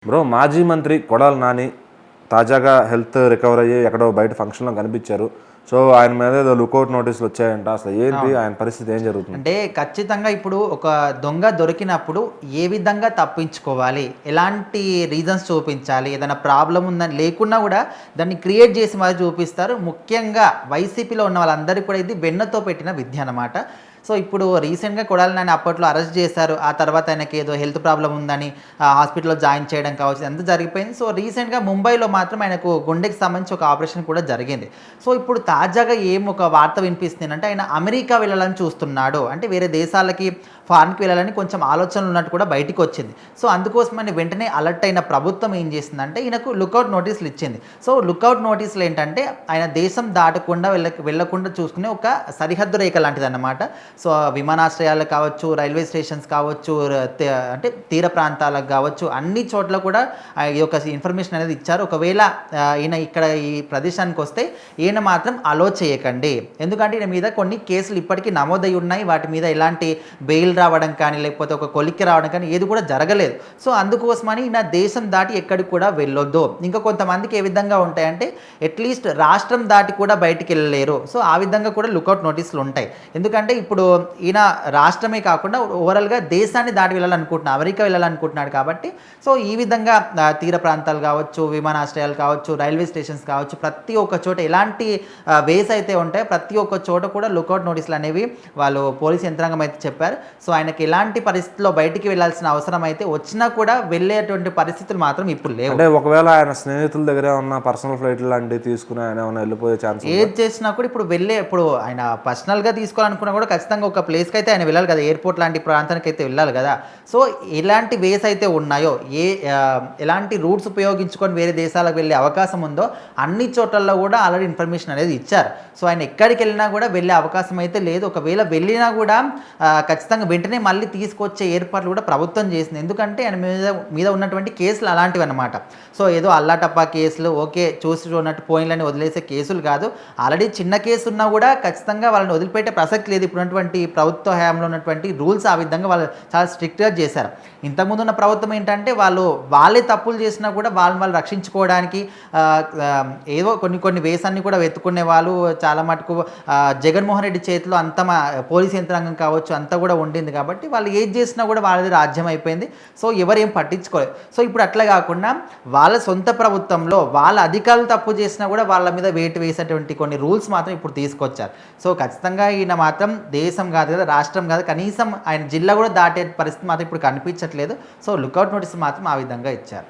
Bro మాజీ మంత్రి కొడాలి నాని తాజాగా హెల్త్ రికవర్ అయ్యి ఎక్కడో బయట ఫంక్షన్లో కనిపించారు. సో ఆయన మీద ఏదో లుకౌట్ నోటీసులు వచ్చాయంట. అసలు ఏంటి ఆయన పరిస్థితి, ఏం జరుగుతుంది? అంటే ఖచ్చితంగా ఇప్పుడు ఒక దొంగ దొరికినప్పుడు ఏ విధంగా తప్పించుకోవాలి, ఎలాంటి రీజన్స్ చూపించాలి, ఏదైనా ప్రాబ్లం ఉందని లేకున్నా కూడా దాన్ని క్రియేట్ చేసి మరి చూపిస్తారు. ముఖ్యంగా వైసీపీలో ఉన్న వాళ్ళందరికీ కూడా ఇది వెన్నతో పెట్టిన విద్య అన్నమాట. సో ఇప్పుడు రీసెంట్గా కొడాలి నాని అప్పట్లో అరెస్ట్ చేశారు. ఆ తర్వాత ఆయనకి ఏదో హెల్త్ ప్రాబ్లం ఉందని హాస్పిటల్లో జాయిన్ చేయడం కావచ్చు, అంతా జరిగిపోయింది. సో రీసెంట్గా ముంబైలో మాత్రం ఆయనకు గుండెకి సంబంధించి ఒక ఆపరేషన్ కూడా జరిగింది. సో ఇప్పుడు తాజాగా ఒక వార్త వినిపిస్తుంది అంటే ఆయన అమెరికా వెళ్ళాలని చూస్తున్నాడు, అంటే వేరే దేశాలకి ఫారెన్కి వెళ్ళాలని కొంచెం ఆలోచనలు ఉన్నట్టు కూడా బయటికి వచ్చింది. సో అందుకోసమని వెంటనే అలర్ట్ అయిన ప్రభుత్వం ఏం చేసిందంటే ఈయనకు లుకౌట్ నోటీసులు ఇచ్చింది. సో లుకౌట్ నోటీసులు ఏంటంటే ఆయన దేశం దాటకుండా వెళ్ళకుండా చూసుకునే ఒక సరిహద్దు రేఖ లాంటిది అన్నమాట. సో విమానాశ్రయాలు కావచ్చు, రైల్వే స్టేషన్స్ కావచ్చు, అంటే తీర ప్రాంతాలకు కావచ్చు, అన్ని చోట్ల కూడా ఈ యొక్క ఇన్ఫర్మేషన్ అనేది ఇచ్చారు. ఒకవేళ ఈయన ఇక్కడ ఈ ప్రదేశానికి వస్తే ఈయన మాత్రం అలో చేయకండి, ఎందుకంటే ఈయన మీద కొన్ని కేసులు ఇప్పటికీ నమోదై ఉన్నాయి. వాటి మీద ఎలాంటి బెయిల్ రావడం కానీ లేకపోతే ఒక కొలిక్కి రావడం కానీ ఏది కూడా జరగలేదు. సో అందుకోసమని ఈయన దేశం దాటి ఎక్కడికి కూడా వెళ్ళొద్దు. ఇంకా కొంతమందికి ఏ విధంగా ఉంటాయంటే అట్లీస్ట్ రాష్ట్రం దాటి కూడా బయటికి వెళ్ళలేరు. సో ఆ విధంగా కూడా లుకౌట్ నోటీసులు ఉంటాయి. ఎందుకంటే ఇప్పుడు ఈయన రాష్ట్రమే కాకుండా ఓవరాల్గా దేశాన్ని దాటి వెళ్ళాలనుకుంటున్నాడు, అమెరికా వెళ్ళాలనుకుంటున్నాడు. కాబట్టి సో ఈ విధంగా తీర ప్రాంతాలు కావచ్చు, విమానాశ్రయాలు కావచ్చు, రైల్వే స్టేషన్స్ కావచ్చు, ప్రతి ఒక్క చోట ఎలాంటి వేస్ అయితే ఉంటాయో ప్రతి ఒక్క చోట కూడా లుకౌట్ నోటీసులు అనేవి వాళ్ళు పోలీస్ యంత్రాంగం అయితే చెప్పారు. సో ఆయనకి ఎలాంటి పరిస్థితుల్లో బయటికి వెళ్ళాల్సిన అవసరం అయితే వచ్చినా కూడా వెళ్ళేటువంటి పరిస్థితులు మాత్రం ఇప్పుడు లేవు. అంటే ఒకవేళ ఆయన స్నేహితుల దగ్గర ఉన్న పర్సనల్ ఫ్లైట్ లాంటివి తీసుకుని ఆయన ఏమైనా వెళ్ళిపోయే ఛాన్స్, ఏది చేసినా కూడా ఇప్పుడు ఆయన పర్సనల్గా తీసుకోవాలనుకున్నా కూడా ఖచ్చితంగా ఒక ప్లేస్కి అయితే ఆయన వెళ్ళాలి కదా, ఎయిర్పోర్ట్ లాంటి ప్రాంతానికి అయితే వెళ్ళాలి కదా. సో ఎలాంటి వేస్ అయితే ఉన్నాయో, ఎలాంటి రూట్స్ ఉపయోగించుకొని వేరే దేశాలకు వెళ్ళే అవకాశం ఉందో అన్ని చోట్లలో కూడా ఆల్రెడీ ఇన్ఫర్మేషన్ అనేది ఇచ్చారు. సో ఆయన ఎక్కడికి వెళ్ళినా కూడా వెళ్ళే అవకాశం అయితే లేదు. ఒకవేళ వెళ్ళినా కూడా ఖచ్చితంగా వెంటనే మళ్ళీ తీసుకొచ్చే ఏర్పాట్లు కూడా ప్రభుత్వం చేసింది. ఎందుకంటే ఆయన మీద ఉన్నటువంటి కేసులు అలాంటివి అన్నమాట. సో ఏదో అల్లాటప్పా కేసులు, ఓకే చూసి చూడనట్టు పోయిన్లని వదిలేసే కేసులు కాదు. ఆల్రెడీ చిన్న కేసు ఉన్నా కూడా ఖచ్చితంగా వాళ్ళని వదిలిపెట్టే ప్రసక్తి లేదు. ఇప్పుడున్నటువంటి ప్రభుత్వ హయాంలో ఉన్నటువంటి రూల్స్ ఆ విధంగా వాళ్ళు చాలా స్ట్రిక్ట్గా చేశారు. ఇంతకుముందు ఉన్న ప్రభుత్వం ఏంటంటే వాళ్ళే తప్పులు చేసినా కూడా వాళ్ళు రక్షించుకోవడానికి ఏదో కొన్ని వేసాన్ని కూడా వెతుక్కునే వాళ్ళు. చాలా మటుకు జగన్మోహన్ రెడ్డి చేతిలో అంత పోలీస్ యంత్రాంగం కావచ్చు అంతా కూడా ఉండింది. కాబట్టి వాళ్ళు ఏది చేసినా కూడా వాళ్ళది రాజ్యం అయిపోయింది. సో ఎవరేం పట్టించుకోలేదు. సో ఇప్పుడు అట్లా కాకుండా వాళ్ళ సొంత ప్రభుత్వంలో వాళ్ళ అధికారులు తప్పు చేసినా కూడా వాళ్ళ మీద వేటు వేసేటువంటి కొన్ని రూల్స్ మాత్రం ఇప్పుడు తీసుకొచ్చారు. సో ఖచ్చితంగా ఈయన మాత్రం దేశం కాదు కదా, రాష్ట్రం కాదు, కనీసం ఆయన జిల్లా కూడా దాటే పరిస్థితి మాత్రం ఇప్పుడు కనిపించట్లేదు. సో లుకౌట్ నోటీస్ మాత్రం ఆ విధంగా ఇచ్చారు.